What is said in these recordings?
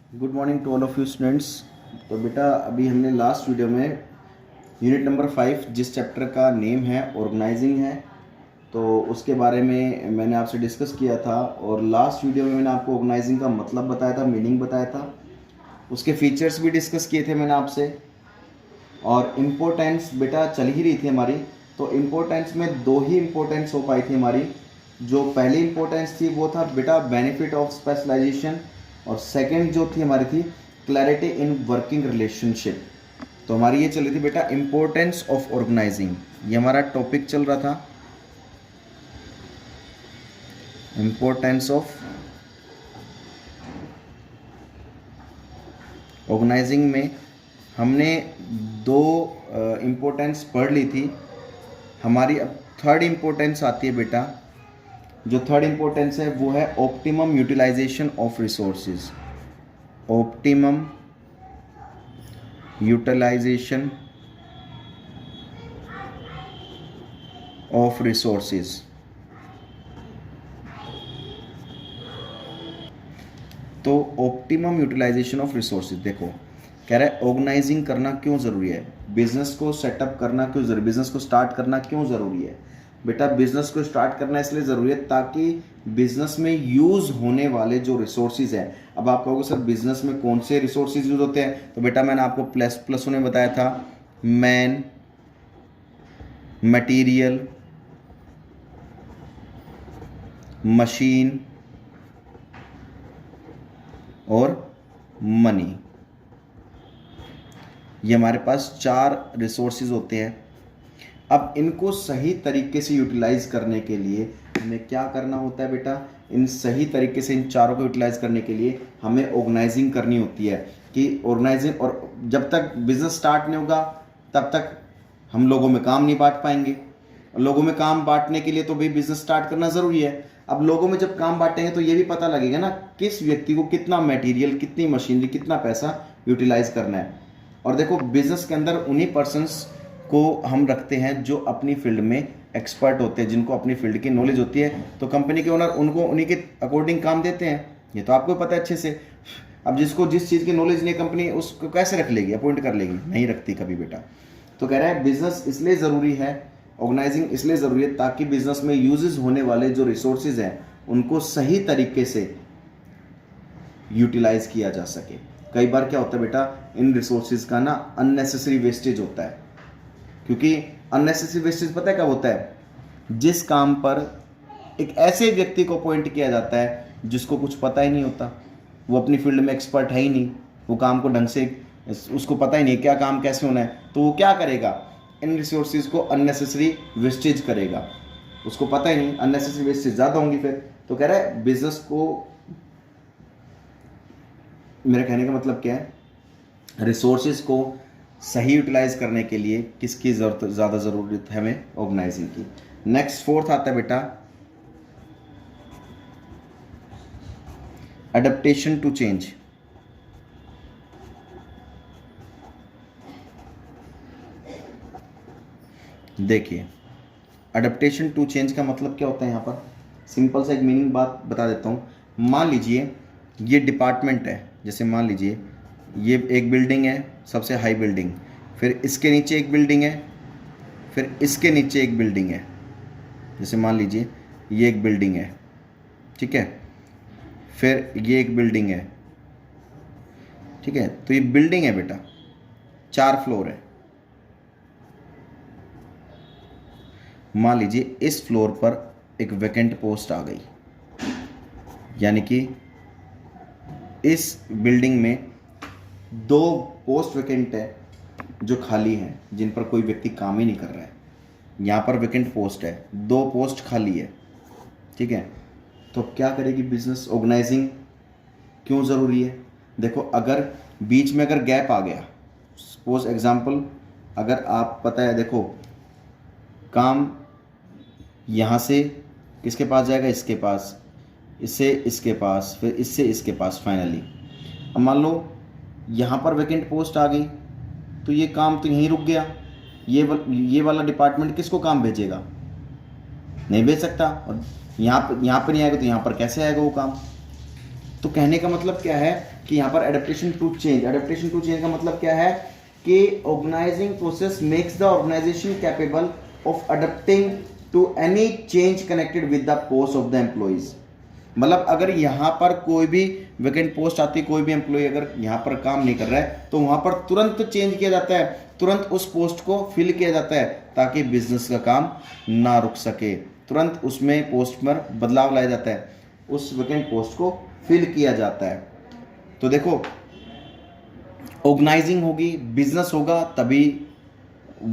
Good morning to all of you students. तो बेटा अभी हमने लास्ट वीडियो में यूनिट नंबर 5 जिस चैप्टर का नेम है ऑर्गेनाइजिंग है, तो उसके बारे में मैंने आपसे डिस्कस किया था। और लास्ट वीडियो में मैंने आपको ऑर्गेनाइजिंग का मतलब बताया था, मीनिंग बताया था, उसके फीचर्स भी डिस्कस किए थे मैंने आपसे। और इम्पोर्टेंस बेटा चल ही रही थी हमारी, तो इम्पोर्टेंस में दो ही इम्पोर्टेंस हो पाई थी हमारी। जो पहली इम्पोर्टेंस थी वो था बेटा बेनिफिट ऑफ स्पेशलाइजेशन, और सेकंड जो थी हमारी थी क्लैरिटी इन वर्किंग रिलेशनशिप। तो हमारी ये चल रही थी बेटा इम्पोर्टेंस ऑफ ऑर्गेनाइजिंग, ये हमारा टॉपिक चल रहा था, इम्पोर्टेंस ऑफ ऑर्गेनाइजिंग। में हमने दो इम्पोर्टेंस पढ़ ली थी। हमारी अब थर्ड इम्पोर्टेंस आती है बेटा। जो थर्ड इम्पोर्टेंस है वो है optimum utilisation of resources. Optimum utilisation of resources. तो ऑप्टिमम यूटिलाइजेशन ऑफ रिसोर्सेज देखो, कह रहा है ऑर्गेनाइजिंग करना क्यों ज़रूरी है, बिजनेस को सेटअप करना क्यों ज़रूरी, बिजनेस को स्टार्ट करना क्यों ज़रूरी है। बेटा बिजनेस को स्टार्ट करना इसलिए ज़रूरी है ताकि बिजनेस में यूज़ होने वाले जो रिसोर्सेज हैं। अब आप कहोगे सर बिजनेस में कौन से रिसोर्सेज यूज़ होते हैं, तो बेटा मैंने आपको प्लस में बताया था, मैन, मटीरियल, मशीन और मनी। ये हमारे पास चार रिसोर्सेज होते हैं। अब इनको सही तरीके से यूटिलाइज करने के लिए हमें क्या करना होता है बेटा, इन सही तरीके से इन चारों को यूटिलाइज करने के लिए हमें ऑर्गेनाइजिंग करनी होती है। कि ऑर्गेनाइजिंग, और जब तक बिजनेस स्टार्ट नहीं होगा तब तक हम लोगों में काम नहीं बांट पाएंगे। लोगों में काम बांटने के लिए तो भाई बिजनेस स्टार्ट करना ज़रूरी है। अब लोगों में जब काम बांटेंगे तो ये भी पता लगेगा ना किस व्यक्ति को कितना मटेरियल, कितनी मशीनरी, कितना पैसा यूटिलाइज करना है। और देखो बिजनेस के अंदर उन्हीं पर्सन्स को हम रखते हैं जो अपनी फील्ड में एक्सपर्ट होते हैं, जिनको अपनी फील्ड की नॉलेज होती है। तो कंपनी के ओनर उनको उन्हीं के अकॉर्डिंग काम देते हैं, ये तो आपको पता है अच्छे से। अब जिसको जिस चीज़ की नॉलेज नहीं है कंपनी उसको कैसे रख लेगी, अपॉइंट कर लेगी, नहीं रखती कभी बेटा। तो कह रहा है बिजनेस इसलिए ज़रूरी है, ऑर्गेनाइजिंग इसलिए ज़रूरी है ताकि बिजनेस में यूजेस होने वाले जो रिसोर्सेज हैं उनको सही तरीके से यूटिलाइज किया जा सके। कई बार क्या होता है बेटा, इन रिसोर्सेज का ना अननेसेसरी वेस्टेज होता है। क्योंकि अननेसेसरी वेस्टेज पता है कब होता है, जिस काम पर एक ऐसे व्यक्ति को अपॉइंट किया जाता है जिसको कुछ पता ही नहीं होता, वो अपनी फील्ड में एक्सपर्ट है ही नहीं, वो काम को ढंग से उसको पता ही नहीं क्या काम कैसे होना है, तो वो क्या करेगा, इन रिसोर्सेज को अननेसेसरी वेस्टेज करेगा। उसको पता ही नहीं, अननेसेसरी वेस्टेज ज़्यादा होंगी फिर। तो कह रहा है बिजनेस को, मेरा कहने का मतलब क्या है, रिसोर्सेज को सही यूटिलाइज करने के लिए किसकी ज़्यादा ज़रूरत है, हमें ऑर्गेनाइजिंग की। नेक्स्ट फोर्थ आता है बेटा अडेप्टेशन टू चेंज। देखिए अडेप्टेशन टू चेंज का मतलब क्या होता है, यहाँ पर सिंपल सा एक मीनिंग बात बता देता हूँ। मान लीजिए ये डिपार्टमेंट है, जैसे मान लीजिए ये एक बिल्डिंग है, सबसे हाई बिल्डिंग, फिर इसके नीचे एक बिल्डिंग है, फिर इसके नीचे एक बिल्डिंग है। जैसे मान लीजिए ये एक बिल्डिंग है, ठीक है, फिर ये एक बिल्डिंग है, ठीक है। तो ये बिल्डिंग है बेटा, 4 फ्लोर है। मान लीजिए इस फ्लोर पर एक वैकेंट पोस्ट आ गई, यानी कि इस बिल्डिंग में 2 पोस्ट वैकेंट है जो खाली हैं, जिन पर कोई व्यक्ति काम ही नहीं कर रहा है। यहाँ पर वैकेंट पोस्ट है, 2 पोस्ट खाली है, ठीक है। तो क्या करेगी बिजनेस, ऑर्गेनाइजिंग क्यों ज़रूरी है। देखो अगर बीच में अगर गैप आ गया, सपोज एग्जांपल, अगर आप पता है, देखो काम यहाँ से किसके पास जाएगा, इसके पास, इससे इसके पास, फिर इससे इसके पास, फाइनली अब मान लो यहाँ पर वैकेंट पोस्ट आ गई, तो ये काम तो यहीं रुक गया। ये वाला डिपार्टमेंट किसको काम भेजेगा, नहीं भेज सकता। और यहाँ पर नहीं आएगा तो यहाँ पर कैसे आएगा वो काम। तो कहने का मतलब क्या है कि यहाँ पर adaptation to change, adaptation to change का मतलब क्या है कि organising process makes the organisation capable of adapting to any change connected with the post of the employees. मतलब अगर यहाँ पर कोई भी वैकेंट पोस्ट आती है, कोई भी एम्प्लॉय अगर यहाँ पर काम नहीं कर रहा है तो वहाँ पर तुरंत चेंज किया जाता है, तुरंत उस पोस्ट को फिल किया जाता है ताकि बिजनेस का काम ना रुक सके, तुरंत उसमें पोस्ट पर बदलाव लाया जाता है, उस वैकेंट पोस्ट को फिल किया जाता है। तो देखो ऑर्गेनाइजिंग होगी, बिजनेस होगा, तभी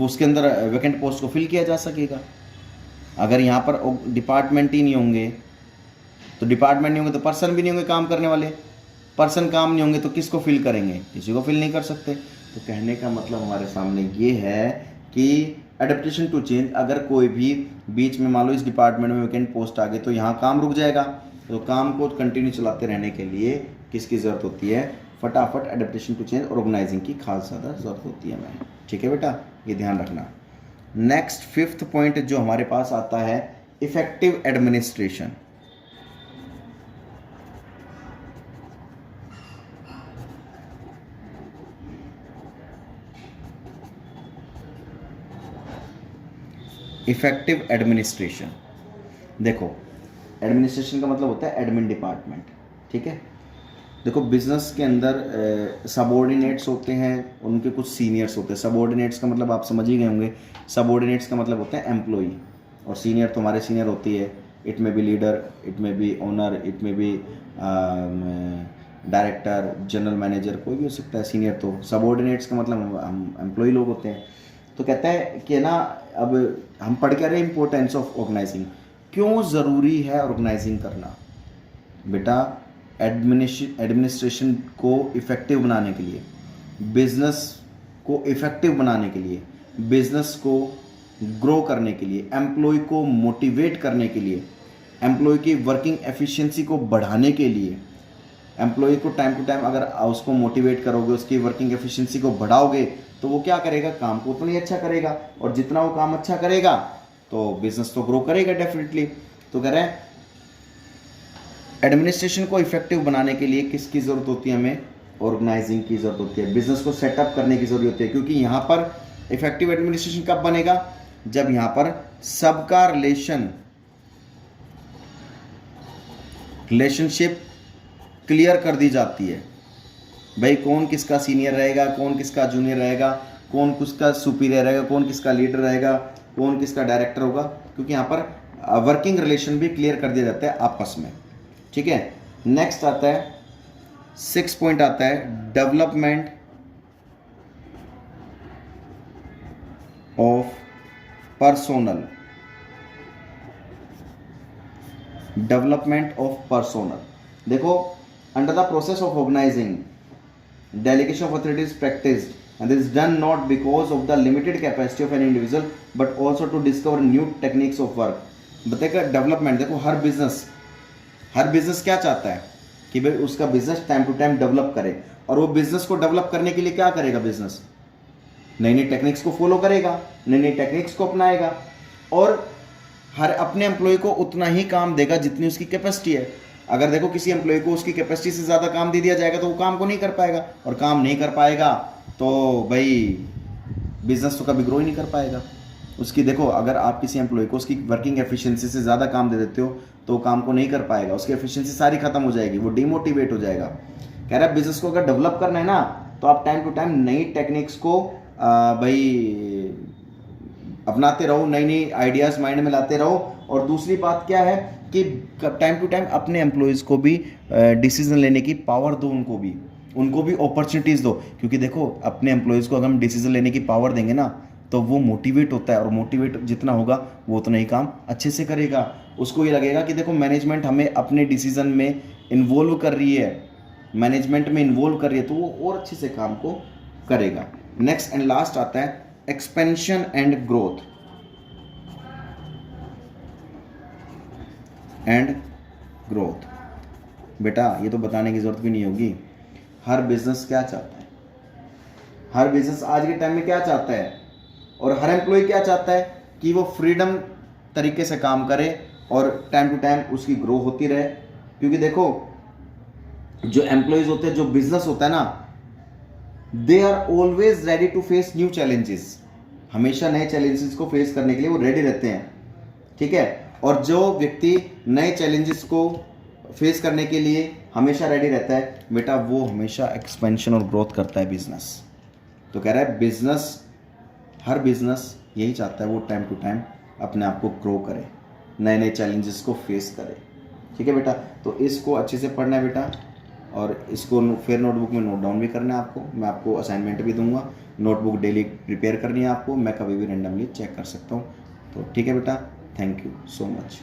उसके अंदर वैकेंट पोस्ट को फिल किया जा सकेगा। अगर यहाँ पर डिपार्टमेंट ही नहीं होंगे तो डिपार्टमेंट नहीं होंगे तो पर्सन भी नहीं होंगे काम करने वाले, पर्सन काम नहीं होंगे तो किसको फिल करेंगे, किसी को फिल नहीं कर सकते। तो कहने का मतलब हमारे सामने ये है कि एडेप्टेशन टू चेंज, अगर कोई भी बीच में मान लो इस डिपार्टमेंट में वैकेंट पोस्ट आ गई तो यहाँ काम रुक जाएगा, तो काम को कंटिन्यू चलाते रहने के लिए किसकी ज़रूरत होती है, फटाफट एडेप्टेशन टू चेंज और ऑर्गेनाइजिंग की खास ज़्यादा ज़रूरत होती है हमें। ठीक है बेटा, ये ध्यान रखना। नेक्स्ट 5th पॉइंट जो हमारे पास आता है, इफेक्टिव एडमिनिस्ट्रेशन। इफेक्टिव एडमिनिस्ट्रेशन, देखो एडमिनिस्ट्रेशन का मतलब होता है एडमिन डिपार्टमेंट। ठीक है, देखो बिजनेस के अंदर सबॉर्डिनेट्स होते हैं, उनके कुछ सीनियर्स होते हैं। सबॉर्डिनेट्स का मतलब आप समझ ही गए होंगे, सबॉर्डिनेट्स का मतलब होता है एम्प्लॉई, और सीनियर तो हमारे सीनियर होती है, इट में बी लीडर, इट में बी ओनर, इट में बी डायरेक्टर, जनरल मैनेजर, कोई भी हो सकता है सीनियर। तो सबॉर्डिनेट्स का मतलब हम एम्प्लॉई लोग होते हैं। तो कहता है कि ना, अब हम पढ़ क्या रहे, इंपॉर्टेंस ऑफ ऑर्गेनाइजिंग, क्यों ज़रूरी है ऑर्गेनाइजिंग करना। बेटा एडमिनिस्ट्रेशन को इफ़ेक्टिव बनाने के लिए, बिजनेस को इफ़ेक्टिव बनाने के लिए, बिजनेस को ग्रो करने के लिए, एम्प्लॉय को मोटिवेट करने के लिए, एम्प्लॉय की वर्किंग एफिशिएंसी को बढ़ाने के लिए, एम्प्लॉय को टाइम टू टाइम अगर उसको मोटिवेट करोगे, उसकी वर्किंग एफिशिएंसी को बढ़ाओगे तो वो क्या करेगा, काम को उतना ही अच्छा करेगा, और जितना वो काम अच्छा करेगा तो बिजनेस तो ग्रो करेगा डेफिनेटली। तो कह रहे हैं एडमिनिस्ट्रेशन को इफेक्टिव बनाने के लिए किसकी ज़रूरत होती है, हमें ऑर्गेनाइजिंग की ज़रूरत होती है, बिजनेस को सेटअप करने की ज़रूरत होती है। क्योंकि यहाँ पर इफेक्टिव एडमिनिस्ट्रेशन कब बनेगा, जब यहाँ पर सबका रिलेशनशिप क्लियर कर दी जाती है। भाई कौन किसका सीनियर रहेगा, कौन किसका जूनियर रहेगा, कौन किसका सुपीरियर रहेगा, कौन किसका लीडर रहेगा, कौन किसका डायरेक्टर होगा, क्योंकि यहाँ पर वर्किंग रिलेशन भी क्लियर कर दिया जाता है आपस में। ठीक है, नेक्स्ट आता है 6 पॉइंट आता है development of personnel, development of personnel. देखो under the process of organising delegation of authority is practiced, and this is done not because of the limited capacity of an individual but also to discover new techniques of work। बताएगा development, देखो हर business क्या चाहता है कि भाई उसका business time to time develop करे, और वो बिजनेस को डेवलप करने के लिए क्या करेगा, बिजनेस नई नई टेक्निक्स को फॉलो करेगा, नई नई टेक्निक्स को अपनाएगा, और हर अपने एम्प्लॉय को उतना ही काम देगा जितनी उसकी कैपेसिटी है। अगर देखो किसी एम्प्लॉय को उसकी कैपेसिटी से ज़्यादा काम दे दिया जाएगा तो वो काम को नहीं कर पाएगा, और काम नहीं कर पाएगा तो भाई बिजनेस तो कभी ग्रो ही नहीं कर पाएगा उसकी। देखो अगर आप किसी एम्प्लॉय को उसकी वर्किंग एफिशिएंसी से ज़्यादा काम दे देते हो तो वो काम को नहीं कर पाएगा, उसकी एफिशिएंसी सारी खत्म हो जाएगी, वो डिमोटिवेट हो जाएगा। कह रहा है बिजनेस को अगर डेवलप करना है ना तो आप टाइम टू टाइम नई टेक्निक्स को भाई अपनाते रहो, नई नई आइडियाज़ माइंड में लाते रहो। और दूसरी बात क्या है कि टाइम टू टाइम अपने एम्प्लॉयज़ को भी डिसीजन लेने की पावर दो, उनको भी अपॉर्चुनिटीज़ दो। क्योंकि देखो अपने एम्प्लॉयज़ को अगर हम डिसीजन लेने की पावर देंगे ना तो वो मोटिवेट होता है, और मोटिवेट जितना होगा वो उतना ही काम अच्छे से करेगा। उसको ये लगेगा कि देखो मैनेजमेंट हमें अपने डिसीजन में इन्वॉल्व कर रही है, मैनेजमेंट में इन्वॉल्व कर रही है, तो वो और अच्छे से काम को करेगा। नेक्स्ट एंड लास्ट आता है एक्सपेंशन एंड ग्रोथ। बेटा ये तो बताने की जरूरत भी नहीं होगी, हर बिजनेस क्या चाहता है, हर बिजनेस आज के टाइम में क्या चाहता है, और हर एम्प्लॉय क्या चाहता है कि वो फ्रीडम तरीके से काम करे और टाइम टू टाइम उसकी ग्रो होती रहे। क्योंकि देखो जो एम्प्लॉयज होते हैं, जो बिजनेस होता है ना, they are always ready to face new challenges, हमेशा नए चैलेंजेस को फेस करने के लिए वो रेडी रहते हैं, ठीक है। और जो व्यक्ति नए चैलेंजेस को फेस करने के लिए हमेशा रेडी रहता है बेटा, वो हमेशा एक्सपेंशन और ग्रोथ करता है बिजनेस। तो कह रहा है बिजनेस, हर बिजनेस यही चाहता है वो टाइम टू टाइम अपने आप को ग्रो करे, नए नए चैलेंजेस को फेस करे, ठीक है बेटा। तो इसको अच्छे से पढ़ना है बेटा, और इसको फिर नोटबुक में नोट डाउन भी करना है आपको। मैं आपको असाइनमेंट भी दूंगा, नोटबुक डेली प्रिपेयर करनी है आपको, मैं कभी भी रैंडमली चेक कर सकता हूँ। तो ठीक है बेटा, थैंक यू सो मच।